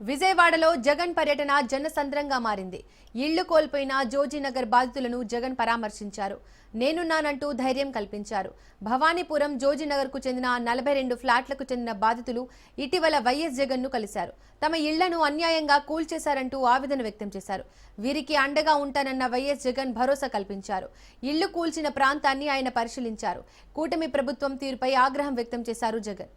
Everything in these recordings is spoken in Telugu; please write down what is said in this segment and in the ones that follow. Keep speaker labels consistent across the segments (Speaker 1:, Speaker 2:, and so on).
Speaker 1: విజయవాడలో జగన్ పర్యటన జనసంద్రంగా మారింది. ఇళ్లు కోల్పోయిన జోజీనగర్ బాధితులను జగన్ పరామర్శించారు. నేనున్నానంటూ ధైర్యం కల్పించారు. భవానీపురం జోజీనగర్కు చెందిన 42 ఫ్లాట్లకు చెందిన బాధితులు ఇటీవల వైఎస్ జగన్ ను కలిశారు. తమ ఇళ్లను అన్యాయంగా కూల్చేశారంటూ ఆవేదన వ్యక్తం చేశారు. వీరికి అండగా ఉంటానన్న వైఎస్ జగన్ భరోసా కల్పించారు. ఇళ్లు కూల్చిన ప్రాంతాన్ని ఆయన పరిశీలించారు. కూటమి ప్రభుత్వం తీరుపై ఆగ్రహం వ్యక్తం చేశారు జగన్.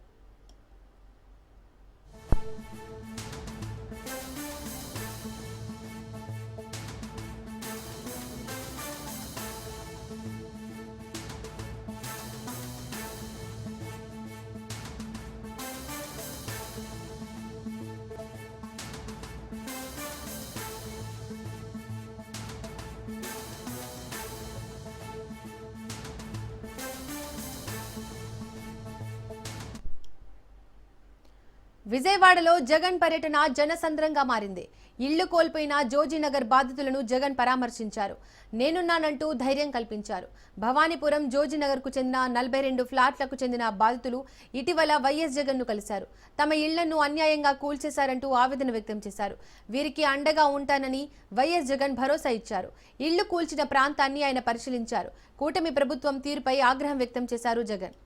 Speaker 1: విజయవాడలో జగన్ పర్యటన జనసంద్రంగా మారింది. ఇళ్లు కోల్పోయిన జోజీనగర్ బాధితులను జగన్ పరామర్శించారు. నేనున్నానంటూ ధైర్యం కల్పించారు. భవానీపురం జోజీనగర్కు చెందిన 42 ఫ్లాట్లకు చెందిన బాధితులు ఇటీవల వైఎస్ జగన్ ను కలిశారు. తమ ఇళ్లను అన్యాయంగా కూల్చేశారంటూ ఆవేదన వ్యక్తం చేశారు. వీరికి అండగా ఉంటానని వైఎస్ జగన్ భరోసా ఇచ్చారు. ఇళ్లు కూల్చిన ప్రాంతాన్ని ఆయన పరిశీలించారు. కూటమి ప్రభుత్వం తీరుపై ఆగ్రహం వ్యక్తం చేశారు జగన్.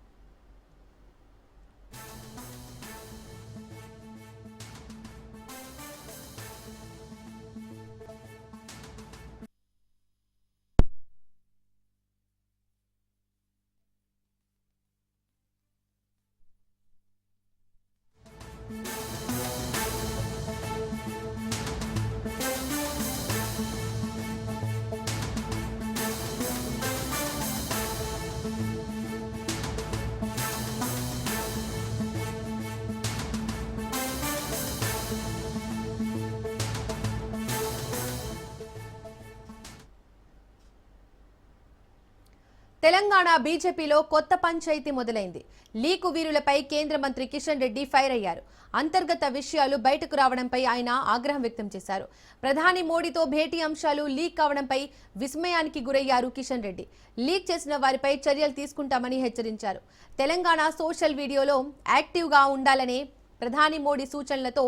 Speaker 1: తెలంగాణ బీజేపీలో కొత్త పంచాయతీ మొదలైంది. లీకు వీరులపై కేంద్ర మంత్రి కిషన్ రెడ్డి ఫైర్ అయ్యారు. అంతర్గత విషయాలు బయటకు రావడంపై ఆయన ఆగ్రహం వ్యక్తం చేశారు. ప్రధాని మోడీతో భేటీ అంశాలు లీక్ కావడంపై విస్మయానికి గురయ్యారు కిషన్ రెడ్డి. లీక్ చేసిన వారిపై చర్యలు తీసుకుంటామని హెచ్చరించారు. తెలంగాణ సోషల్ మీడియాలో యాక్టివ్గా ఉండాలనే ప్రధాని మోడీ సూచనలతో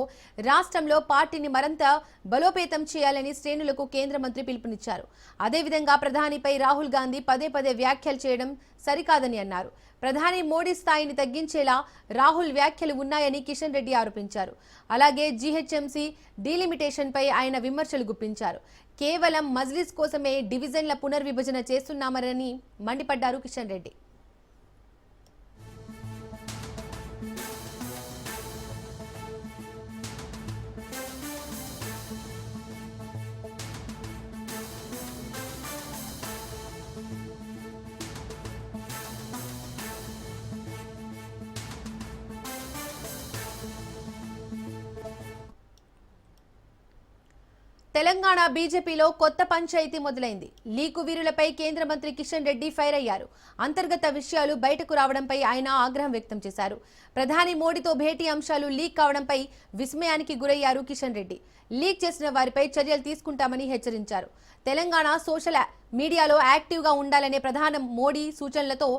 Speaker 1: రాష్ట్రంలో పార్టీని మరింత బలోపేతం చేయాలని శ్రేణులకు కేంద్ర మంత్రి పిలుపునిచ్చారు. అదేవిధంగా ప్రధానిపై రాహుల్ గాంధీ పదే పదే వ్యాఖ్యలు చేయడం సరికాదని అన్నారు. ప్రధాని మోడీ స్థాయిని తగ్గించేలా రాహుల్ వ్యాఖ్యలు ఉన్నాయని కిషన్ రెడ్డి ఆరోపించారు. అలాగే జీహెచ్ఎంసీ డీలిమిటేషన్ పై ఆయన విమర్శలు గుప్పించారు. కేవలం మజ్లిస్ కోసమే డివిజన్ల పునర్విభజన చేస్తున్నామని మండిపడ్డారు కిషన్ రెడ్డి. తెలంగాణ బీజేపీలో కొత్త పంచాయతీ మొదలైంది. లీకు వీరులపై కేంద్ర మంత్రి కిషన్ రెడ్డి ఫైర్ అయ్యారు. అంతర్గత విషయాలు బయటకు రావడంపై ఆయన ఆగ్రహం వ్యక్తం చేశారు. ప్రధాని మోడీతో భేటీ అంశాలు లీక్ కావడంపై విస్మయానికి గురయ్యారు కిషన్ రెడ్డి. లీక్ చేసిన వారిపై చర్యలు తీసుకుంటామని హెచ్చరించారు. తెలంగాణ సోషల్ మీడియాలో యాక్టివ్గా ఉండాలనే ప్రధాని మోడీ సూచనలతో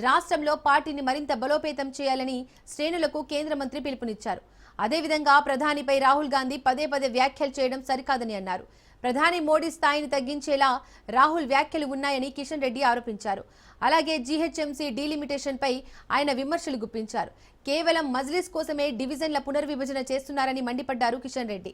Speaker 1: రాష్ట్రంలో పార్టీని మరింత బలోపేతం చేయాలని శ్రేణులకు కేంద్ర మంత్రి పిలుపునిచ్చారు. అదేవిధంగా ప్రధానిపై రాహుల్ గాంధీ పదే పదే వ్యాఖ్యలు చేయడం సరికాదని అన్నారు. ప్రధాని మోడీ స్థాయిని తగ్గించేలా రాహుల్ వ్యాఖ్యలు ఉన్నాయని కిషన్ రెడ్డి ఆరోపించారు. అలాగే జీహెచ్ఎంసీ డీలిమిటేషన్ పై ఆయన విమర్శలు గుప్పించారు. కేవలం మజ్లిస్ కోసమే డివిజన్ల పునర్విభజన చేస్తున్నారని మండిపడ్డారు కిషన్ రెడ్డి.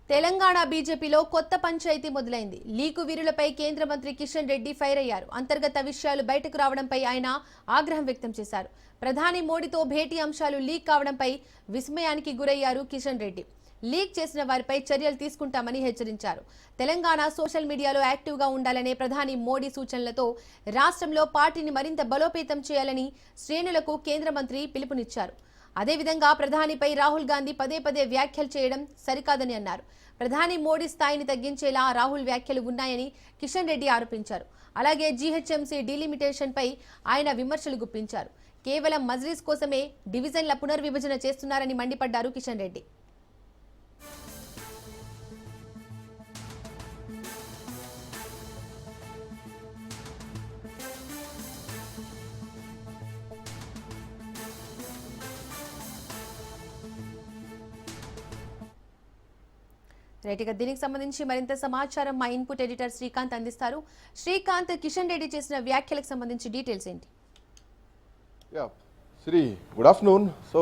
Speaker 1: తెలంగాణ బీజేపీలో కొత్త పంచాయతీ మొదలైంది. లీకు వీరులపై కేంద్ర మంత్రి కిషన్ రెడ్డి ఫైర్ అయ్యారు. అంతర్గత విషయాలు బయటకు రావడంపై ఆయన ఆగ్రహం వ్యక్తం చేశారు. ప్రధాని మోడీతో భేటీ అంశాలు లీక్ కావడంపై విస్మయానికి గురయ్యారు కిషన్ రెడ్డి. లీక్ చేసిన వారిపై చర్యలు తీసుకుంటామని హెచ్చరించారు. తెలంగాణ సోషల్ మీడియాలో యాక్టివ్గా ఉండాలనే ప్రధాని మోడీ సూచనలతో రాష్ట్రంలో పార్టీని మరింత బలోపేతం చేయాలని శ్రేణులకు కేంద్ర మంత్రి పిలుపునిచ్చారు. అదేవిధంగా ప్రధానిపై రాహుల్ గాంధీ పదే పదే వ్యాఖ్యలు చేయడం సరికాదని అన్నారు. ప్రధాని మోడీ స్థాయిని తగ్గించేలా రాహుల్ వ్యాఖ్యలు ఉన్నాయని కిషన్ రెడ్డి ఆరోపించారు. అలాగే జీహెచ్ఎంసీ డీలిమిటేషన్ పై ఆయన విమర్శలు గుప్పించారు. కేవలం మజ్లిస్ కోసమే డివిజన్ల పునర్విభజన చేస్తున్నారని మండిపడ్డారు కిషన్ రెడ్డి. రైట్గా దీనికి సంబంధించి మరింత సమాచారం మా ఇన్పుట్ ఎడిటర్ శ్రీకాంత్ అందిస్తారు. శ్రీకాంత్, కిషన్ రెడ్డి చేసిన వ్యాఖ్యలకు సంబంధించి డీటెయిల్స్ ఏంటి?
Speaker 2: Shri good afternoon. సో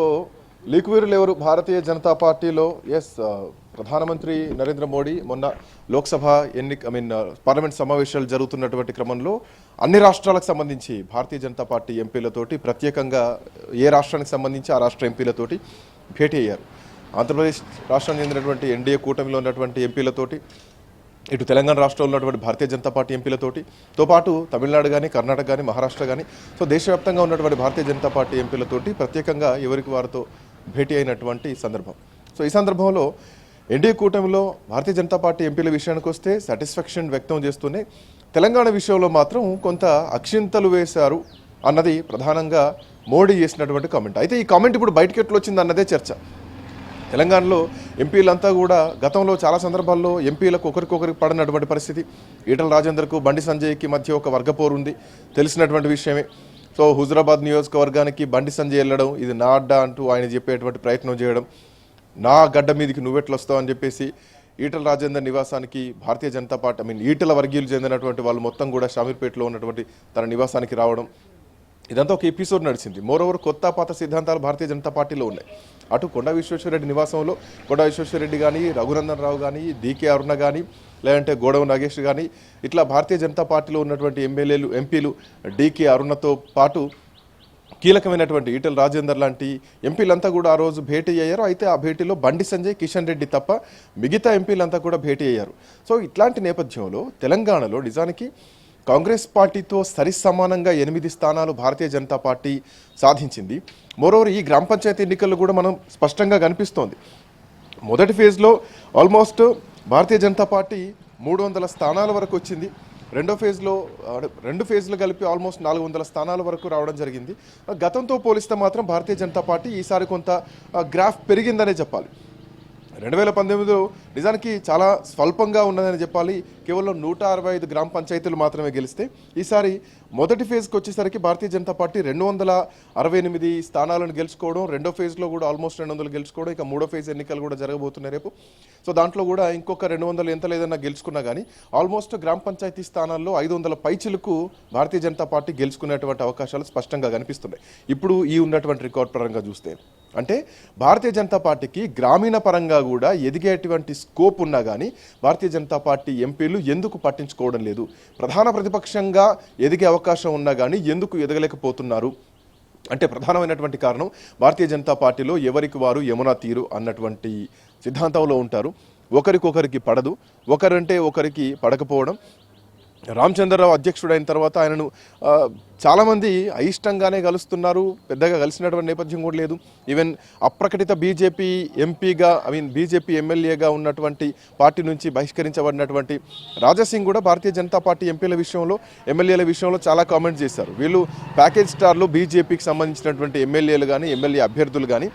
Speaker 2: లీకువీరులు ఎవరు భారతీయ జనతా పార్టీలో? ప్రధానమంత్రి నరేంద్ర మోడీ మొన్న లోక్సభ పార్లమెంట్ సమావేశాలు జరుగుతున్నటువంటి క్రమంలో అన్ని రాష్ట్రాలకు సంబంధించి భారతీయ జనతా పార్టీ ఎంపీలతోటి ప్రత్యేకంగా ఏ రాష్ట్రానికి సంబంధించి ఆ రాష్ట్ర ఎంపీలతోటి భేటీ అయ్యారు. ఆంధ్రప్రదేశ్ రాష్ట్రానికి చెందినటువంటి ఎన్డీఏ కూటమిలో ఉన్నటువంటి ఎంపీలతోటి, ఇటు తెలంగాణ రాష్ట్రంలో ఉన్నటువంటి భారతీయ జనతా పార్టీ ఎంపీలతో పాటు తమిళనాడు కానీ, కర్ణాటక కానీ, మహారాష్ట్ర కానీ, సో దేశవ్యాప్తంగా ఉన్నటువంటి భారతీయ జనతా పార్టీ ఎంపీలతోటి ప్రత్యేకంగా ఎవరికి వారితో భేటీ అయినటువంటి సందర్భం. సో ఈ సందర్భంలో ఎన్డీఏ కూటమిలో భారతీయ జనతా పార్టీ ఎంపీల విషయానికి వస్తే సాటిస్ఫాక్షన్ వ్యక్తం చేస్తూనే తెలంగాణ విషయంలో మాత్రం కొంత అక్షింతలు వేశారు అన్నది ప్రధానంగా మోడీ చేసినటువంటి కామెంట్. అయితే ఈ కామెంట్ ఇప్పుడు బయటకు ఎట్లా వచ్చింది అన్నదే చర్చ. తెలంగాణలో ఎంపీలంతా కూడా గతంలో చాలా సందర్భాల్లో ఎంపీలకు ఒకరికొకరికి పడినటువంటి పరిస్థితి. ఈటల రాజేందర్కు బండి సంజయ్కి మధ్య ఒక వర్గపోరు ఉంది, తెలిసినటువంటి విషయమే. సో హుజురాబాద్ నియోజకవర్గానికి బండి సంజయ్ వెళ్ళడం, ఇది నా అడ్డా అంటూ ఆయన చెప్పేటువంటి ప్రయత్నం చేయడం, నా గడ్డ మీదకి నువ్వెట్లు వస్తావు అని చెప్పేసి ఈటల రాజేందర్ నివాసానికి భారతీయ జనతా పార్టీ ఈటల వర్గీయులు చెందినటువంటి వాళ్ళు మొత్తం కూడా షామీర్పేటలో ఉన్నటువంటి తన నివాసానికి రావడం, ఇదంతా ఒక ఎపిసోడ్ నడిచింది. మోరోవర్ కొత్త పాత సిద్ధాంతాలు భారతీయ జనతా పార్టీలో ఉన్నాయి. అటు కొండా విశ్వేశ్వరరెడ్డి నివాసంలో కొండా విశ్వేశ్వరరెడ్డి కానీ, రఘునందన్ రావు కానీ, డీకే అరుణ కానీ, లేదంటే గోడవ నాగేష్ కానీ, ఇట్లా భారతీయ జనతా పార్టీలో ఉన్నటువంటి ఎంపీలు డీకే అరుణతో పాటు కీలకమైనటువంటి ఈటల రాజేందర్ లాంటి ఎంపీలంతా కూడా ఆ రోజు భేటీ అయ్యారు. అయితే ఆ భేటీలో బండి సంజయ్, కిషన్ రెడ్డి తప్ప మిగతా ఎంపీలంతా కూడా భేటీ అయ్యారు. సో ఇట్లాంటి నేపథ్యంలో తెలంగాణలో నిజానికి కాంగ్రెస్ పార్టీతో సరిసమానంగా 8 స్థానాలు భారతీయ జనతా పార్టీ సాధించింది. మరోవర్ ఈ గ్రామ పంచాయతీ ఎన్నికల్లో కూడా మనం స్పష్టంగా కనిపిస్తోంది. మొదటి ఫేజ్లో ఆల్మోస్ట్ భారతీయ జనతా పార్టీ 300 స్థానాల వరకు వచ్చింది. రెండు ఫేజ్లు కలిపి ఆల్మోస్ట్ 400 స్థానాల వరకు రావడం జరిగింది. గతంతో పోలిస్తే మాత్రం భారతీయ జనతా పార్టీ ఈసారి కొంత గ్రాఫ్ పెరిగిందనే చెప్పాలి. 2019లో నిజానికి చాలా స్వల్పంగా ఉన్నదని చెప్పాలి. కేవలం 165 గ్రామ పంచాయతీలు మాత్రమే గెలిస్తే ఈసారి మొదటి ఫేజ్కి వచ్చేసరికి భారతీయ జనతా పార్టీ 268 స్థానాలను గెలుచుకోవడం, రెండో ఫేజ్లో కూడా ఆల్మోస్ట్ 200 గెలుచుకోవడం, ఇక మూడో ఫేజ్ ఎన్నికలు కూడా జరగబోతున్నాయి రేపు. సో దాంట్లో కూడా ఇంకొక 200 ఎంత లేదన్నా గెలుచుకున్నా కానీ ఆల్మోస్ట్ గ్రామ పంచాయతీ స్థానాల్లో 500 పైచిలకు భారతీయ జనతా పార్టీ గెలుచుకునేటువంటి అవకాశాలు స్పష్టంగా కనిపిస్తున్నాయి ఇప్పుడు ఈ ఉన్నటువంటి రికార్డ్ పరంగా చూస్తే. అంటే భారతీయ జనతా పార్టీకి గ్రామీణ పరంగా కూడా ఎదిగేటువంటి స్కోప్ ఉన్నా కానీ భారతీయ జనతా పార్టీ ఎంపీలు ఎందుకు పట్టించుకోవడం లేదు? ప్రధాన ప్రతిపక్షంగా ఎదిగే అవకాశం ఉన్నా కానీ ఎందుకు ఎదగలేకపోతున్నారు అంటే ప్రధానమైనటువంటి కారణం భారతీయ జనతా పార్టీలో ఎవరికి వారు యమునా తీరు అన్నటువంటి సిద్ధాంతంలో ఉంటారు. ఒకరికొకరికి పడదు, ఒకరంటే ఒకరికి పడకపోవడం. రామచంద్రరావు అధ్యక్షుడైన తర్వాత ఆయనను చాలామంది అయిష్టంగానే కలుస్తున్నారు, పెద్దగా కలిసినటువంటి నేపథ్యం కూడా లేదు. ఈవెన్ అప్రకటిత బీజేపీ ఎంపీగా బీజేపీ ఎమ్మెల్యేగా ఉన్నటువంటి పార్టీ నుంచి బహిష్కరించబడినటువంటి రాజాసింగ్ కూడా భారతీయ జనతా పార్టీ ఎమ్మెల్యేల విషయంలో చాలా కామెంట్స్ చేశారు. వీళ్ళు ప్యాకేజ్ స్టార్లు బీజేపీకి సంబంధించినటువంటి ఎమ్మెల్యేలు కానీ, ఎమ్మెల్యే అభ్యర్థులు కానీ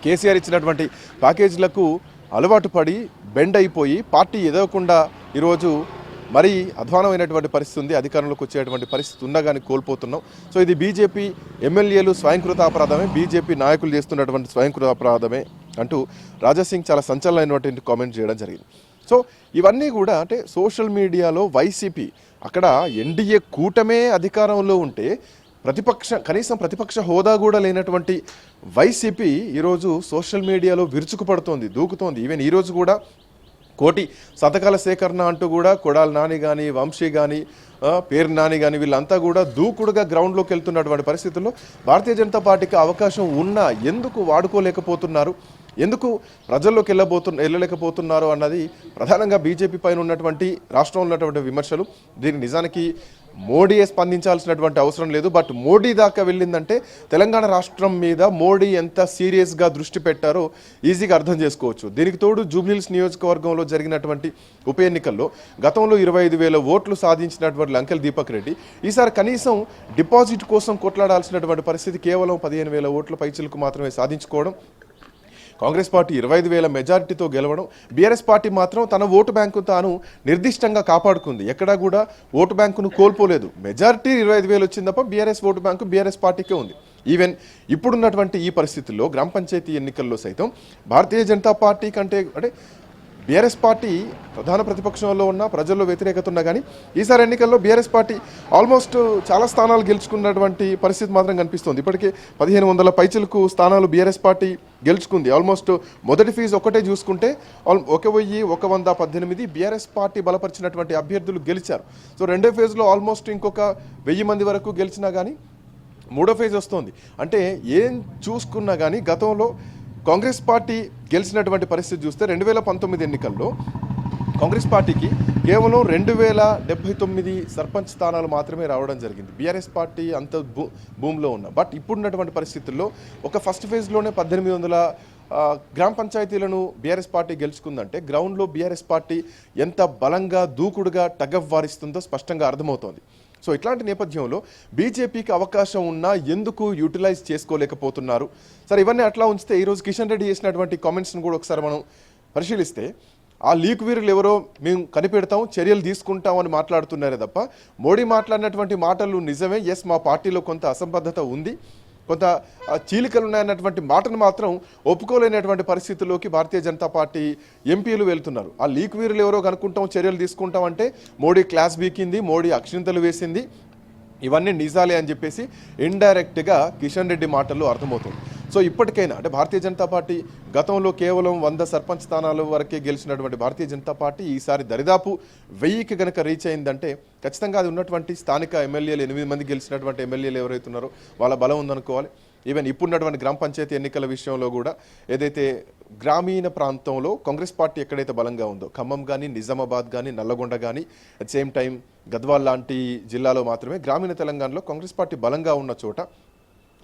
Speaker 2: కేసీఆర్ ఇచ్చినటువంటి ప్యాకేజీలకు అలవాటు పడి బెండ్ అయిపోయి పార్టీ ఎదగకుండా ఈరోజు మరీ అధ్వానమైనటువంటి పరిస్థితి ఉంది. అధికారంలోకి వచ్చేటువంటి పరిస్థితి ఉన్నా కానీ కోల్పోతున్నాం. సో ఇది బీజేపీ ఎమ్మెల్యేలు స్వయంకృత అపరాధమే, బీజేపీ నాయకులు చేస్తున్నటువంటి స్వయంకృత అపరాధమే అంటూ రాజాసింగ్ చాలా సంచలనమైనటువంటి కామెంట్ చేయడం జరిగింది. సో ఇవన్నీ కూడా అంటే సోషల్ మీడియాలో వైసీపీ అక్కడ ఎన్డీఏ కూటమే అధికారంలో ఉంటే కనీసం ప్రతిపక్ష హోదా కూడా లేనటువంటి వైసీపీ ఈరోజు సోషల్ మీడియాలో విరుచుకుపడుతోంది, దూకుతోంది. ఈవెన్ ఈరోజు కూడా 1 కోటి సంతకాల సేకరణ అంటూ కూడా కొడాలి నాని కానీ, వంశీ కానీ, పేరు నాని కానీ వీళ్ళంతా కూడా దూకుడుగా గ్రౌండ్లోకి వెళ్తున్నటువంటి పరిస్థితుల్లో భారతీయ జనతా పార్టీకి అవకాశం ఉన్నా ఎందుకు వాడుకోలేకపోతున్నారు? ఎందుకు ప్రజల్లోకి వెళ్ళలేకపోతున్నారు అన్నది ప్రధానంగా బీజేపీ పైన ఉన్నటువంటి రాష్ట్రంలో ఉన్నటువంటి విమర్శలు. దీనికి నిజానికి మోడీయే స్పందించాల్సినటువంటి అవసరం లేదు. బట్ మోడీ దాకా వెళ్ళిందంటే తెలంగాణ రాష్ట్రం మీద మోడీ ఎంత సీరియస్గా దృష్టి పెట్టారో ఈజీగా అర్థం చేసుకోవచ్చు. దీనికి తోడు జూబ్లీహిల్స్ నియోజకవర్గంలో జరిగినటువంటి ఉప ఎన్నికల్లో గతంలో 25,000 ఓట్లు సాధించినటువంటి లంకెల్ దీపక్ రెడ్డి ఈసారి కనీసం డిపాజిట్ కోసం కొట్లాడాల్సినటువంటి పరిస్థితి కేవలం 15,000 ఓట్ల పైచిలకు మాత్రమే సాధించుకోవడం. కాంగ్రెస్ పార్టీ 25,000 మెజారిటీతో గెలవడం. బీఆర్ఎస్ పార్టీ మాత్రం తన ఓటు బ్యాంకు తాను నిర్దిష్టంగా కాపాడుకుంది. ఎక్కడా కూడా ఓటు బ్యాంకును కోల్పోలేదు. మెజారిటీ 25,000 వచ్చింది తప్ప బీఆర్ఎస్ ఓటు బ్యాంకు బీఆర్ఎస్ పార్టీకే ఉంది. ఈవెన్ ఇప్పుడున్నటువంటి ఈ పరిస్థితుల్లో గ్రామ పంచాయతీ ఎన్నికల్లో సైతం భారతీయ జనతా పార్టీ కంటే అంటే బీఆర్ఎస్ పార్టీ ప్రధాన ప్రతిపక్షంలో ఉన్న ప్రజల్లో వ్యతిరేకత ఉన్నా కానీ ఈసారి ఎన్నికల్లో బీఆర్ఎస్ పార్టీ ఆల్మోస్ట్ చాలా స్థానాలు గెలుచుకున్నటువంటి పరిస్థితి మాత్రం కనిపిస్తుంది. ఇప్పటికే 1,500 పైచిలకు స్థానాలు బీఆర్ఎస్ పార్టీ గెలుచుకుంది. ఆల్మోస్ట్ మొదటి ఫీజు ఒకటే చూసుకుంటే 1,118 బీఆర్ఎస్ పార్టీ బలపరిచినటువంటి అభ్యర్థులు గెలిచారు. సో రెండో ఫేజ్లో ఆల్మోస్ట్ ఇంకొక 1,000 మంది వరకు గెలిచినా కానీ మూడో ఫేజ్ వస్తుంది. అంటే ఏం చూసుకున్నా కానీ గతంలో కాంగ్రెస్ పార్టీ గెలిచినటువంటి పరిస్థితి చూస్తే 2019 ఎన్నికల్లో కాంగ్రెస్ పార్టీకి కేవలం 2,079 సర్పంచ్ స్థానాలు మాత్రమే రావడం జరిగింది. బీఆర్ఎస్ పార్టీ అంత భూమిలో ఉన్న. బట్ ఇప్పుడున్నటువంటి పరిస్థితుల్లో ఒక ఫస్ట్ ఫేజ్లోనే 1,800 గ్రామ పంచాయతీలను బీఆర్ఎస్ పార్టీ గెలుచుకుందంటే గ్రౌండ్లో బీఆర్ఎస్ పార్టీ ఎంత బలంగా దూకుడుగా టగఫ్ వారిస్తుందో స్పష్టంగా అర్థమవుతోంది. సో ఇట్లాంటి నేపథ్యంలో బీజేపీకి అవకాశం ఉన్నా ఎందుకు యూటిలైజ్ చేసుకోలేకపోతున్నారు? సరే, ఇవన్నీ అట్లా ఉంచితే ఈరోజు కిషన్ రెడ్డి చేసినటువంటి కామెంట్స్ని కూడా ఒకసారి మనం పరిశీలిస్తే ఆ లీక్ వీరులు ఎవరో మేము కనిపెడతాం, చర్యలు తీసుకుంటాం అని మాట్లాడుతున్నారే తప్ప మోడీ మాట్లాడినటువంటి మాటలు నిజమే, ఎస్ మా పార్టీలో కొంత అసంబద్ధత ఉంది, కొంత చీలికలు ఉన్నాయన్నటువంటి మాటను మాత్రం ఒప్పుకోలేనటువంటి పరిస్థితుల్లోకి భారతీయ జనతా పార్టీ ఎంపీలు వెళ్తున్నారు. ఆ లీక్ వీరులు ఎవరో కనుక్కుంటాం, చర్యలు తీసుకుంటాం అంటే మోడీ క్లాస్ బీకింది, మోడీ అక్షింతలు వేసింది, ఇవన్నీ నిజాలే అని చెప్పేసి ఇండైరెక్ట్గా కిషన్ రెడ్డి మాటల్లో అర్థమవుతుంది. సో ఇప్పటికైనా అంటే భారతీయ జనతా పార్టీ గతంలో కేవలం 100 సర్పంచ్ స్థానాల వరకే గెలిచినటువంటి భారతీయ జనతా పార్టీ ఈసారి దరిదాపు 1000కి కనుక రీచ్ అయిందంటే ఖచ్చితంగా అది ఉన్నటువంటి స్థానిక ఎమ్మెల్యేలు 8 మంది గెలిచినటువంటి ఎమ్మెల్యేలు ఎవరైతే ఉన్నారో వాళ్ళ బలం ఉందనుకోవాలి. ఈవెన్ ఇప్పుడున్నటువంటి గ్రామ పంచాయతీ ఎన్నికల విషయంలో కూడా ఏదైతే గ్రామీణ ప్రాంతంలో కాంగ్రెస్ పార్టీ ఎక్కడైతే బలంగా ఉందో ఖమ్మం కానీ, నిజామాబాద్ కానీ, నల్లగొండ కానీ, అట్ సేమ్ టైం గద్వాల్ లాంటి జిల్లాలో మాత్రమే గ్రామీణ తెలంగాణలో కాంగ్రెస్ పార్టీ బలంగా ఉన్న చోట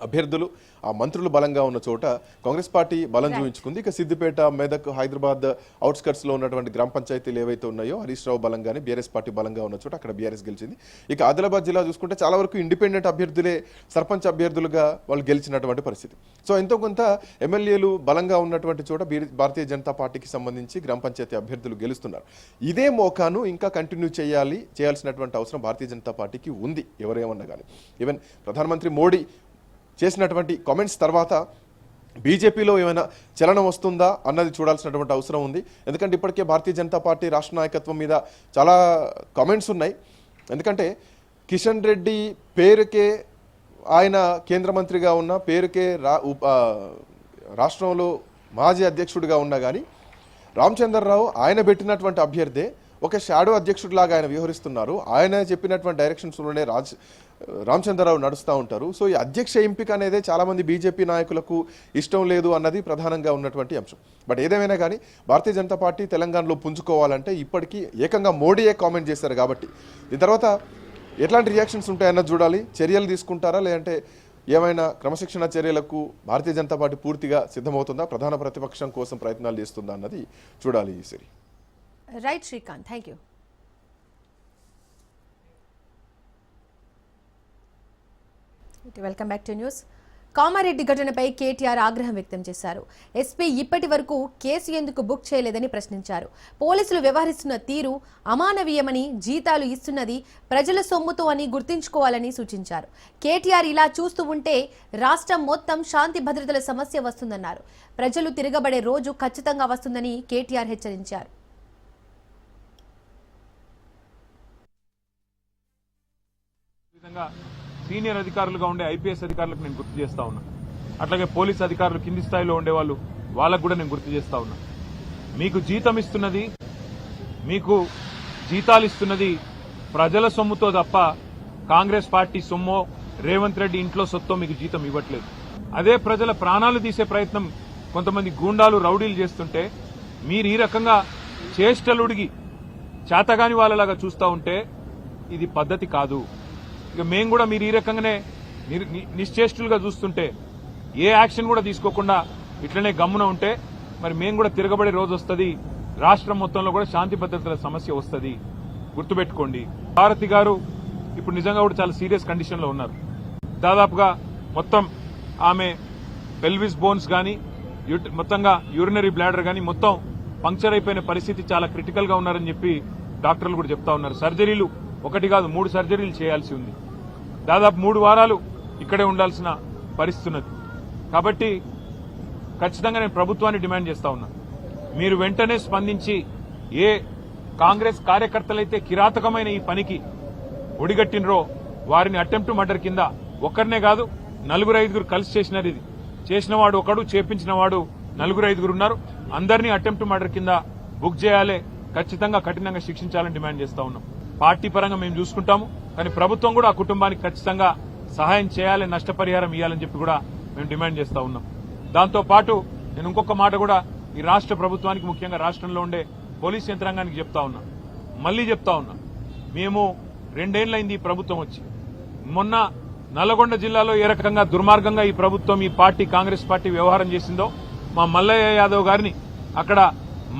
Speaker 2: అభ్యర్థులు ఆ మంత్రులు బలంగా ఉన్న చోట కాంగ్రెస్ పార్టీ బలం చూపించుకుంది. ఇక సిద్దిపేట, మెదక్, హైదరాబాద్ అవుట్స్కట్స్లో ఉన్నటువంటి గ్రామ పంచాయతీలు ఏవైతే ఉన్నాయో హరీష్ రావు బలంగానే బీఆర్ఎస్ పార్టీ బలంగా ఉన్న చోట అక్కడ బీఆర్ఎస్ గెలిచింది. ఇక ఆదిలాబాద్ జిల్లా చూసుకుంటే చాలా వరకు ఇండిపెండెంట్ అభ్యర్థులే సర్పంచ్ అభ్యర్థులుగా వాళ్ళు గెలిచినటువంటి పరిస్థితి. సో ఎంతో కొంత ఎమ్మెల్యేలు బలంగా ఉన్నటువంటి చోట భారతీయ జనతా పార్టీకి సంబంధించి గ్రామ పంచాయతీ అభ్యర్థులు గెలుస్తున్నారు. ఇదే మోకాను ఇంకా కంటిన్యూ చేయాల్సినటువంటి అవసరం భారతీయ జనతా పార్టీకి ఉంది, ఎవరేమన్నా కానీ. ఈవెన్ ప్రధానమంత్రి మోడీ చేసినటువంటి కామెంట్స్ తర్వాత బీజేపీలో ఏమైనా చలనం వస్తుందా అన్నది చూడాల్సినటువంటి అవసరం ఉంది. ఎందుకంటే ఇప్పటికే భారతీయ జనతా పార్టీ రాష్ట్ర నాయకత్వం మీద చాలా కామెంట్స్ ఉన్నాయి. ఎందుకంటే కిషన్ రెడ్డి పేరుకే ఆయన కేంద్ర మంత్రిగా ఉన్న, పేరుకే రాష్ట్రంలో మాజీ అధ్యక్షుడిగా ఉన్నా కానీ రామచంద్రరావు ఆయన పెట్టినటువంటి అభ్యర్థే ఒక షాడో అధ్యక్షుడిలాగా ఆయన వ్యవహరిస్తున్నారు. ఆయన చెప్పినటువంటి డైరెక్షన్స్లోనే రామచంద్రరావు నడుస్తూ ఉంటారు. సో ఈ అధ్యక్ష ఎంపిక అనేది చాలామంది బీజేపీ నాయకులకు ఇష్టం లేదు అన్నది ప్రధానంగా ఉన్నటువంటి అంశం. బట్ ఏదేమైనా కానీ భారతీయ జనతా పార్టీ తెలంగాణలో పుంజుకోవాలంటే ఇప్పటికీ ఏకంగా మోడీయే కామెంట్ చేశారు కాబట్టి దీని తర్వాత ఎట్లాంటి రియాక్షన్స్ ఉంటాయన్నది చూడాలి. చర్యలు తీసుకుంటారా లేదంటే ఏమైనా క్రమశిక్షణ చర్యలకు భారతీయ జనతా పార్టీ పూర్తిగా సిద్ధమవుతుందా, ప్రధాన ప్రతిపక్షం కోసం ప్రయత్నాలు చేస్తుందా అన్నది చూడాలి. ఈసారి
Speaker 1: right Srikanth, thank you. Welcome back to news. Kamareddy ఘటనపై కేటీఆర్ ఆగ్రహం వ్యక్తం చేశారు. ఎస్పీ ఇప్పటి వరకు కేసు ఎందుకు బుక్ చేయలేదని ప్రశ్నించారు. పోలీసులు వ్యవహరిస్తున్న తీరు అమానవీయమని, జీతాలు ఇస్తున్నది ప్రజల సొమ్ముతో అని గుర్తుంచుకోవాలని సూచించారు. కేటీఆర్ ఇలా చూస్తూ ఉంటే రాష్ట్రం మొత్తం శాంతి భద్రతల సమస్య వస్తుందన్నారు. ప్రజలు తిరగబడే రోజు ఖచ్చితంగా వస్తుందని కేటీఆర్ హెచ్చరించారు.
Speaker 3: సీనియర్ అధికారులుగా ఉండే ఐపీఎస్ అధికారులకు నేను గుర్తు చేస్తా ఉన్నా. అట్లాగే పోలీస్ అధికారులు కింది స్థాయిలో ఉండేవాళ్ళు వాళ్ళకు కూడా నేను గుర్తు చేస్తా ఉన్నా. మీకు జీతం ఇస్తున్నది, మీకు జీతాలు ఇస్తున్నది ప్రజల సొమ్ముతో తప్ప కాంగ్రెస్ పార్టీ సొమ్మో, రేవంత్ రెడ్డి ఇంట్లో సొత్తో మీకు జీతం ఇవ్వట్లేదు. అదే ప్రజల ప్రాణాలు తీసే ప్రయత్నం కొంతమంది గూండాలు రౌడీలు చేస్తుంటే మీరు ఈ రకంగా చేష్టలుడిగి చేతగాని వాళ్ళలాగా చూస్తూ ఉంటే ఇది పద్ధతి కాదు. ఇక మేము కూడా మీరు ఈ రకంగానే నిశ్చేష్టులుగా చూస్తుంటే ఏ యాక్షన్ కూడా తీసుకోకుండా ఇట్లనే గమ్మున ఉంటే మరి మేము కూడా తిరగబడే రోజు వస్తుంది. రాష్ట్రం మొత్తంలో కూడా శాంతి భద్రతల సమస్య వస్తుంది. గుర్తుపెట్టుకోండి. భారతి గారు ఇప్పుడు నిజంగా కూడా చాలా సీరియస్ కండిషన్ లో ఉన్నారు. దాదాపుగా మొత్తం ఆమె పెల్విస్ బోన్స్ గానీ మొత్తంగా యూరినరీ బ్లాడర్ గానీ మొత్తం పంక్చర్ అయిపోయిన పరిస్థితి, చాలా క్రిటికల్ గా ఉన్నారని చెప్పి డాక్టర్లు కూడా చెప్తా ఉన్నారు. సర్జరీలు ఒకటి కాదు 3 సర్జరీలు చేయాల్సి ఉంది. దాదాపు 3 వారాలు ఇక్కడే ఉండాల్సిన పరిస్థితి ఉన్నది. కాబట్టి ఖచ్చితంగా నేను ప్రభుత్వాన్ని డిమాండ్ చేస్తా ఉన్నా, మీరు వెంటనే స్పందించి ఏ కాంగ్రెస్ కార్యకర్తలైతే కిరాతకమైన ఈ పనికి ఒడిగట్టినరో వారిని అటెంప్ట్ మర్డర్ కింద ఒక్కరినే కాదు 4-5 కలిసి చేసినారు. ఇది చేసినవాడు ఒకడు, చేపించిన వాడు 4-5 ఉన్నారు. అందరినీ అటెంప్ట్ మర్డర్ కింద బుక్ చేయాలి, ఖచ్చితంగా కఠినంగా శిక్షించాలని డిమాండ్ చేస్తా ఉన్నాం. పార్టీ పరంగా మేము చూసుకుంటాము, కానీ ప్రభుత్వం కూడా ఆ కుటుంబానికి ఖచ్చితంగా సహాయం చేయాలి, నష్టపరిహారం ఇవ్వాలని చెప్పి కూడా మేము డిమాండ్ చేస్తా ఉన్నాం. దాంతో పాటు నేను ఇంకొక మాట కూడా ఈ రాష్ట్ర ప్రభుత్వానికి, ముఖ్యంగా రాష్ట్రంలో ఉండే పోలీస్ యంత్రాంగానికి చెప్తా ఉన్నా, మళ్లీ చెప్తా ఉన్నా. మేము 2 ఏళ్లైంది ఈ ప్రభుత్వం వచ్చి. మొన్న నల్లగొండ జిల్లాలో ఏ రకంగా దుర్మార్గంగా ఈ ప్రభుత్వం, ఈ పార్టీ, కాంగ్రెస్ పార్టీ వ్యవహారం చేసిందో, మా మల్లయ్య యాదవ్ గారిని అక్కడ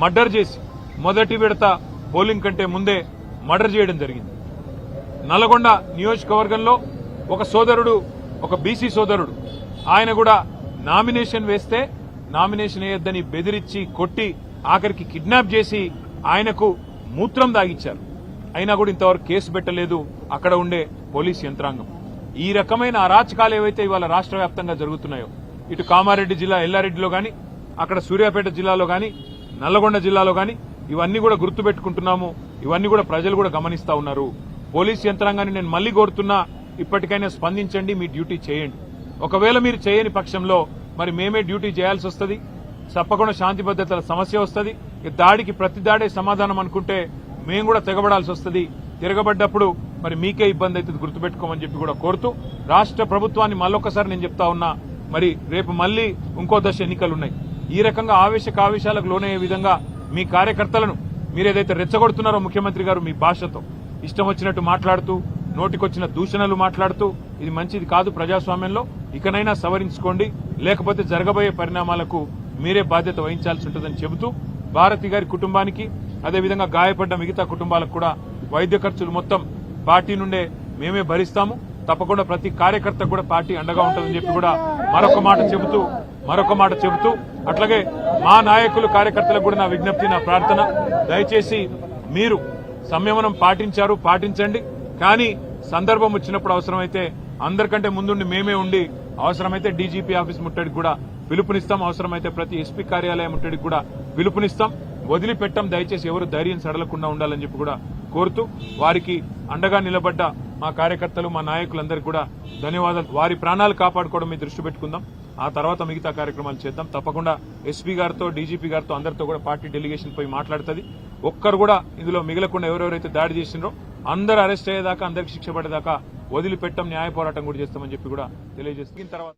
Speaker 3: మర్డర్ చేసి మొదటి విడత పోలింగ్ కంటే ముందే మర్డర్ చేయడం జరిగింది. నల్లగొండ నియోజకవర్గంలో ఒక సోదరుడు, ఒక బీసీ సోదరుడు, ఆయన కూడా నామినేషన్ వేస్తే నామినేషన్ వేయొద్దని బెదిరించి కొట్టి ఆఖరికి కిడ్నాప్ చేసి ఆయనకు మూత్రం దాగిచ్చారు. అయినా కూడా ఇంతవరకు కేసు పెట్టలేదు అక్కడ ఉండే పోలీస్ యంత్రాంగం. ఈ రకమైన అరాచకాలు ఏవైతే ఇవాళ రాష్ట్ర వ్యాప్తంగా జరుగుతున్నాయో, ఇటు కామారెడ్డి జిల్లా ఎల్లారెడ్డిలో గాని, అక్కడ సూర్యాపేట జిల్లాలో గాని, నల్లగొండ జిల్లాలో గాని, ఇవన్నీ కూడా గుర్తుపెట్టుకుంటున్నాము. ఇవన్నీ కూడా ప్రజలు కూడా గమనిస్తా ఉన్నారు. పోలీస్ యంత్రాంగాన్ని నేను మళ్లీ కోరుతున్నా, ఇప్పటికైనా స్పందించండి, మీ డ్యూటీ చేయండి. ఒకవేళ మీరు చేయని పక్షంలో మరి మేమే డ్యూటీ చేయాల్సి వస్తుంది. తప్పకుండా శాంతి భద్రతల సమస్య వస్తుంది. దాడికి ప్రతి దాడే సమాధానం అనుకుంటే మేము కూడా తెగబడాల్సి వస్తుంది. తిరగబడ్డప్పుడు మరి మీకే ఇబ్బంది అవుతుంది, గుర్తుపెట్టుకోమని చెప్పి కూడా కోరుతూ, రాష్ట్ర ప్రభుత్వాన్ని మళ్ళొకసారి నేను చెప్తా ఉన్నా, మరి రేపు మళ్లీ ఇంకో దశ ఎన్నికలు ఉన్నాయి. ఈ రకంగా ఆవేశాలకు లోనయ్యే విధంగా మీ కార్యకర్తలను మీరేదైతే రెచ్చగొడుతున్నారో ముఖ్యమంత్రి గారు మీ భాషతో ఇష్టం వచ్చినట్టు మాట్లాడుతూ, నోటికొచ్చిన దూషణలు మాట్లాడుతూ, ఇది మంచిది కాదు ప్రజాస్వామ్యంలో. ఇకనైనా సవరించుకోండి, లేకపోతే జరగబోయే పరిణామాలకు మీరే బాధ్యత వహించాల్సి ఉంటుందని చెబుతూ, భారతి గారి కుటుంబానికి, అదేవిధంగా గాయపడ్డ మిగతా కుటుంబాలకు కూడా వైద్య ఖర్చులు మొత్తం పార్టీ నుండే మేమే భరిస్తాము. తప్పకుండా ప్రతి కార్యకర్తకు కూడా పార్టీ అండగా ఉంటుందని చెప్పి కూడా మరొక మాట చెబుతూ అట్లాగే మా నాయకులు, కార్యకర్తలకు కూడా నా విజ్ఞప్తి, నా ప్రార్థన, దయచేసి మీరు సంయమనం పాటించండి. కానీ సందర్భం వచ్చినప్పుడు అవసరమైతే అందరికంటే ముందుండి మేమే ఉండి, అవసరమైతే డీజీపీ ఆఫీస్ ముట్టడికి కూడా పిలుపునిస్తాం, అవసరమైతే ప్రతి ఎస్పీ కార్యాలయం ముట్టడికి కూడా పిలుపునిస్తాం. వదిలిపెట్టాం. దయచేసి ఎవరు ధైర్యం సడలకుండా ఉండాలని చెప్పి కూడా కోరుతూ, వారికి అండగా నిలబడ్డ మా కార్యకర్తలు, మా నాయకులందరికీ కూడా ధన్యవాదాలు. వారి ప్రాణాలు కాపాడుకోవడం మీద దృష్టి పెట్టుకుందాం. ఆ తర్వాత మిగతా కార్యక్రమాలు చేద్దాం. తప్పకుండా ఎస్పీ గారితో, డీజీపీ గారితో అందరితో కూడా పార్టీ డెలిగేషన్ పోయి మాట్లాడుతుంది. ఒక్కరు కూడా ఇందులో మిగలకుండా ఎవరెవరైతే దాడి చేసినారో అందరూ అరెస్ట్ అయ్యేదాకా, అందరికి శిక్ష పడేదాకా వదిలిపెట్టం, న్యాయ పోరాటం కూడా చేస్తామని చెప్పి కూడా తెలియజేస్తుంది. తర్వాత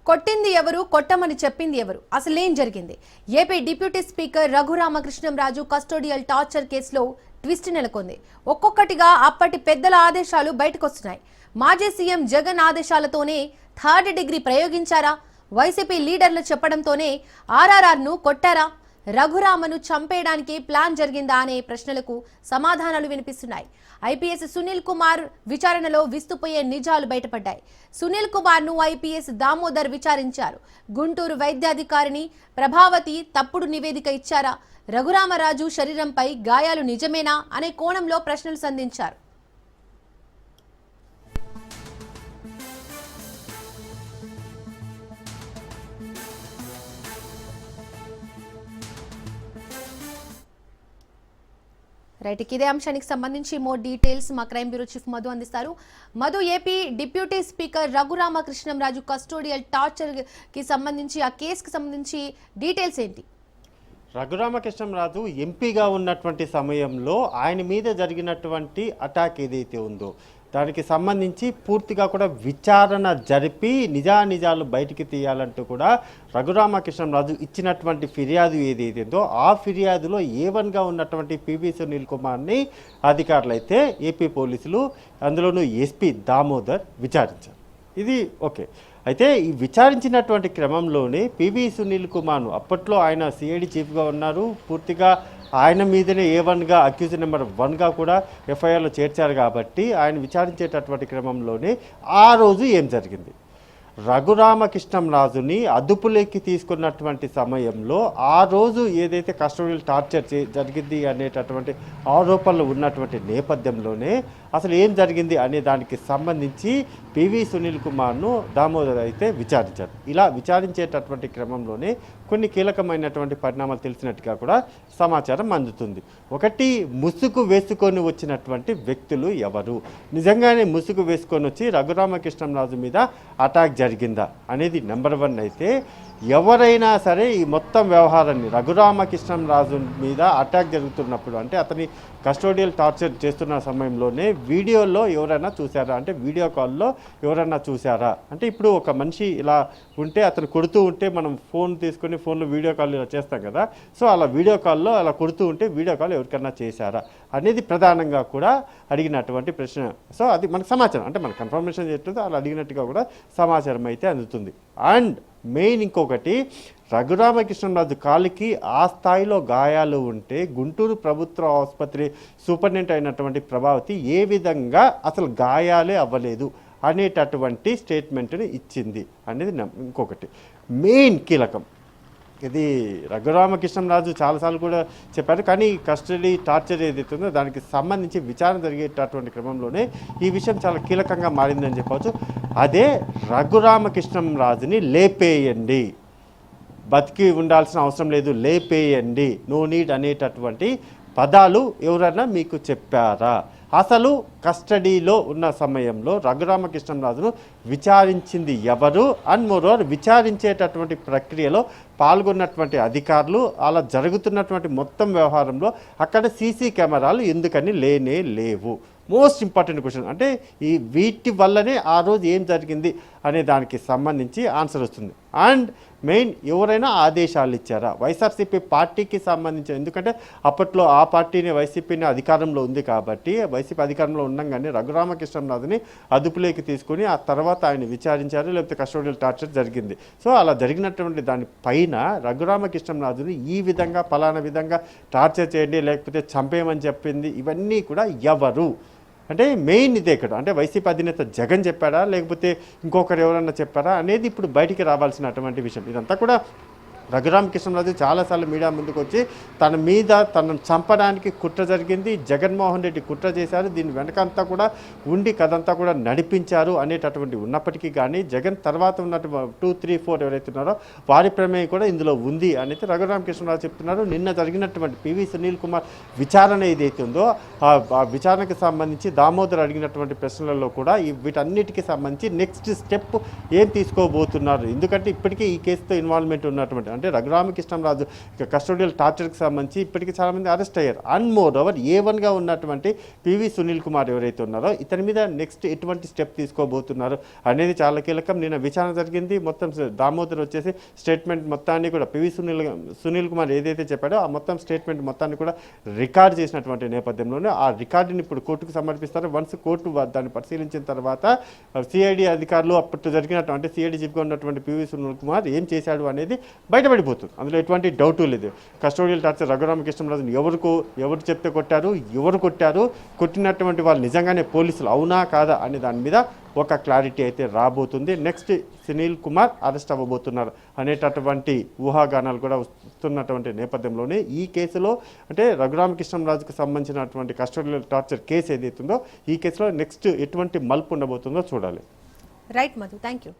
Speaker 1: కొట్టింది ఎవరు, కొట్టమని చెప్పింది ఎవరు, అసలేం జరిగింది? AP deputy speaker Raghuramakrishnamraju custodial torture కేసులో ట్విస్ట్ నెలకొంది. ఒక్కొక్కటిగా అప్పటి పెద్దల ఆదేశాలు బయటకొస్తున్నాయి. మాజీ సీఎం జగన్ ఆదేశాలతోనే 3rd డిగ్రీ ప్రయోగించారా? వైసీపీ లీడర్లు చెప్పడంతోనే ఆర్ఆర్ఆర్ను కొట్టారా? రఘురామను చంపేయడానికి ప్లాన్ జరిగిందా అనే ప్రశ్నలకు సమాధానాలు వినిపిస్తున్నాయి. ఐపీఎస్ సునీల్ కుమార్ విచారణలో విస్తుపోయే నిజాలు బయటపడ్డాయి. సునీల్ కుమార్ ను ఐపీఎస్ దామోదర్ విచారించారు. గుంటూరు వైద్యాధికారిని ప్రభావతి తప్పుడు నివేదిక ఇచ్చారా? రఘురామరాజు శరీరంపై గాయాలు నిజమేనా అనే కోణంలో ప్రశ్నలు సంధించారు. రైట్, ఇదే అంశానికి సంబంధించి మోర్ డీటెయిల్స్ మా క్రైమ్ బ్యూరో చీఫ్ మధు అందిస్తారు. Madhu, AP deputy speaker Raghuramakrishnamraju custodial torture కి సంబంధించి ఆ కేసుకి సంబంధించి డీటెయిల్స్ ఏంటి?
Speaker 4: రఘురామకృష్ణంరాజు ఎంపీగా ఉన్నటువంటి సమయంలో ఆయన మీద జరిగినటువంటి అటాక్ ఏదైతే ఉందో దానికి సంబంధించి పూర్తిగా కూడా విచారణ జరిపి నిజానిజాలు బయటికి తీయాలంటూ కూడా రఘురామకృష్ణంరాజు ఇచ్చినటువంటి ఫిర్యాదు ఏదైతే ఉందో ఆ ఫిర్యాదులో A1గా ఉన్నటువంటి పివి సునీల్ కుమార్ని అధికారులు అయితే ఏపీ పోలీసులు అందులోనూ ఎస్పీ దామోదర్ విచారించారు. ఇది ఓకే. అయితే ఈ విచారించినటువంటి క్రమంలోనే పివి సునీల్ కుమార్ను అప్పట్లో ఆయన సిఐడి చీఫ్గా ఉన్నారు, పూర్తిగా ఆయన మీదనే A1గా అక్యూజ్ నెంబర్ 1గా కూడా ఎఫ్ఐఆర్లో చేర్చారు. కాబట్టి ఆయన విచారించేటటువంటి క్రమంలోనే ఆ రోజు ఏం జరిగింది, రఘురామకృష్ణంరాజుని అదుపులోకి తీసుకున్నటువంటి సమయంలో ఆ రోజు ఏదైతే కస్టోడియల్ టార్చర్ జరిగింది అనేటటువంటి ఆరోపణలు ఉన్నటువంటి నేపథ్యంలోనే అసలు ఏం జరిగింది అనే దానికి సంబంధించి పివి సునీల్ కుమార్ను దామోదర్ అయితే విచారించారు. ఇలా విచారించేటటువంటి క్రమంలోనే కొన్ని కీలకమైనటువంటి పరిణామాలు తెలిసినట్టుగా కూడా సమాచారం అందుతుంది. ఒకటి, ముసుగు వేసుకొని వచ్చినటువంటి వ్యక్తులు ఎవరు, నిజంగానే ముసుగు వేసుకొని వచ్చి రఘురామకృష్ణంరాజు మీద అటాక్ జరిగిందా అనేది నెంబర్ 1 అయితే, ఎవరైనా సరే ఈ మొత్తం వ్యవహారాన్ని రఘురామకృష్ణంరాజు మీద అటాక్ జరుగుతున్నప్పుడు అంటే అతని కస్టోడియల్ టార్చర్ చేస్తున్న సమయంలోనే వీడియోలో ఎవరైనా చూసారా అంటే వీడియో కాల్లో ఎవరైనా చూసారా అంటే ఇప్పుడు ఒక మనిషి ఇలా ఉంటే అతను కొడుతూ ఉంటే మనం ఫోన్ తీసుకొని ఫోన్లో వీడియో కాల్ ఇలా చేస్తాం కదా, సో అలా వీడియో కాల్లో అలా కొడుతూ ఉంటే వీడియో కాల్ ఎవరికైనా చేశారా అనేది ప్రధానంగా కూడా అడిగినటువంటి ప్రశ్న. సో అది మనకు సమాచారం అంటే మన కన్ఫర్మేషన్ చేస్తుంది అలా అడిగినట్టుగా కూడా సమాచారం అయితే అందుతుంది. అండ్ మెయిన్ ఇంకొకటి, రఘురామకృష్ణంరాజు కాలికి ఆ స్థాయిలో గాయాలు ఉంటే గుంటూరు ప్రభుత్వ ఆసుపత్రి సూపరింటెండెంట్ అయినటువంటి ప్రభావతి ఏ విధంగా అసలు గాయాలే అవ్వలేదు అనేటటువంటి స్టేట్మెంట్ని ఇచ్చింది అనేది ఇంకొకటి మెయిన్ కీలకం. ఇది రఘురామకృష్ణంరాజు చాలాసార్లు కూడా చెప్పారు, కానీ కస్టడీ టార్చర్ ఏదైతే ఉందో దానికి సంబంధించి విచారణ జరిగేటటువంటి క్రమంలోనే ఈ విషయం చాలా కీలకంగా మారిందని చెప్పవచ్చు. అదే రఘురామకృష్ణంరాజుని లేపేయండి, బతికి ఉండాల్సిన అవసరం లేదు, లేపేయండి, నో నీడ్ అనేటటువంటి పదాలు ఎవరన్నా మీకు చెప్పారా? అసలు కస్టడీలో ఉన్న సమయంలో రఘురామకృష్ణంరాజును విచారించింది ఎవరు? అండ్ మోరోవర్ విచారించేటటువంటి ప్రక్రియలో పాల్గొన్నటువంటి అధికారులు, అలా జరుగుతున్నటువంటి మొత్తం వ్యవహారంలో అక్కడ సీసీ కెమెరాలు ఎందుకని లేనే లేవు? Most important question. అంటే ఈ వీటి వల్లనే ఆ రోజు ఏం జరిగింది అనే దానికి సంబంధించి ఆన్సర్ వస్తుంది. అండ్ మెయిన్, ఎవరైనా ఆదేశాలు ఇచ్చారా వైఎస్ఆర్సీపీ పార్టీకి సంబంధించి? ఎందుకంటే అప్పట్లో ఆ పార్టీని వైసీపీని అధికారంలో ఉంది కాబట్టి వైసీపీ అధికారంలో ఉండగానే రఘురామకృష్ణంరాజుని అదుపులోకి తీసుకొని ఆ తర్వాత ఆయన విచారించారు, లేకపోతే కస్టోడియల్ టార్చర్ జరిగింది. సో అలా జరిగినటువంటి దానిపైన రఘురామకృష్ణంరాజుని ఈ విధంగా పలానా విధంగా టార్చర్ చేయండి లేకపోతే చంపేయమని చెప్పింది ఇవన్నీ కూడా ఎవరు అంటే మెయిన్ ఇదే ఇక్కడ. అంటే వైసీపీ అధినేత జగన్ చెప్పాడా లేకపోతే ఇంకొకరు ఎవరన్నా చెప్పారా అనేది ఇప్పుడు బయటికి రావాల్సినటువంటి విషయం. ఇదంతా కూడా రఘురామకృష్ణంరాజు చాలాసార్లు మీడియా ముందుకు వచ్చి తన మీద తనను చంపడానికి కుట్ర జరిగింది, జగన్మోహన్ రెడ్డి కుట్ర చేశారు, దీని వెనకంతా కూడా ఉండి కథంతా కూడా నడిపించారు అనేటటువంటి ఉన్నప్పటికీ కానీ జగన్ తర్వాత ఉన్నటువంటి 2, 3, 4 ఎవరైతే ఉన్నారో వారి ప్రమేయం కూడా ఇందులో ఉంది అనేది రఘురామకృష్ణంరాజు చెప్తున్నారు. నిన్న జరిగినటువంటి పివి సునీల్ కుమార్ విచారణ ఏదైతే ఉందో ఆ విచారణకు సంబంధించి దామోదర్ అడిగినటువంటి ప్రశ్నలలో కూడా వీటన్నిటికీ సంబంధించి నెక్స్ట్ స్టెప్ ఏం తీసుకోబోతున్నారు, ఎందుకంటే ఇప్పటికీ ఈ కేసుతో ఇన్వాల్వ్మెంట్ ఉన్నటువంటి అంటే రఘురామకృష్ణంరాజు కస్టోడియల్ టార్చర్కి సంబంధించి ఇప్పటికీ చాలామంది అరెస్ట్ అయ్యారు. అండ్ మోర్ ఓవర్ A1గా ఉన్నటువంటి పివి సునీల్ కుమార్ ఎవరైతే ఉన్నారో ఇతని మీద నెక్స్ట్ ఎటువంటి స్టెప్ తీసుకోబోతున్నారు అనేది చాలా కీలకం. నిన్న విచారణ జరిగింది, మొత్తం దామోదర్ వచ్చేసి స్టేట్మెంట్ మొత్తాన్ని కూడా పివి సునీల్ కుమార్ ఏదైతే చెప్పాడో ఆ మొత్తం స్టేట్మెంట్ మొత్తాన్ని కూడా రికార్డ్ చేసినటువంటి నేపథ్యంలోనే ఆ రికార్డుని ఇప్పుడు కోర్టుకు సమర్పిస్తారు. వన్స్ కోర్టు దాన్ని పరిశీలించిన తర్వాత సిఐడి అధికారులు అప్పట్లో జరిగినటువంటి సిఐడి చీఫ్గా ఉన్నటువంటి పివి సునీల్ కుమార్ ఏం చేశాడు అనేది బయటపడిపోతుంది, అందులో ఎటువంటి డౌటు లేదు. కస్టోడియల్ టార్చర్ రఘురామకృష్ణంరాజుని ఎవరు చెప్తే కొట్టారు, ఎవరు కొట్టారు, కొట్టినటువంటి వాళ్ళు నిజంగానే పోలీసులు అవునా కాదా అనే దాని మీద ఒక క్లారిటీ అయితే రాబోతుంది. నెక్స్ట్ సునీల్ కుమార్ అరెస్ట్ అవ్వబోతున్నారు అనేటటువంటి ఊహాగానాలు కూడా వస్తున్నటువంటి నేపథ్యంలోనే ఈ కేసులో అంటే రఘురామకృష్ణంరాజుకు సంబంధించినటువంటి కస్టోడియల్ టార్చర్ కేసు ఏదైతుందో ఈ కేసులో నెక్స్ట్ ఎటువంటి మలుపు ఉండబోతుందో చూడాలి.
Speaker 1: Right Madhu, thank you.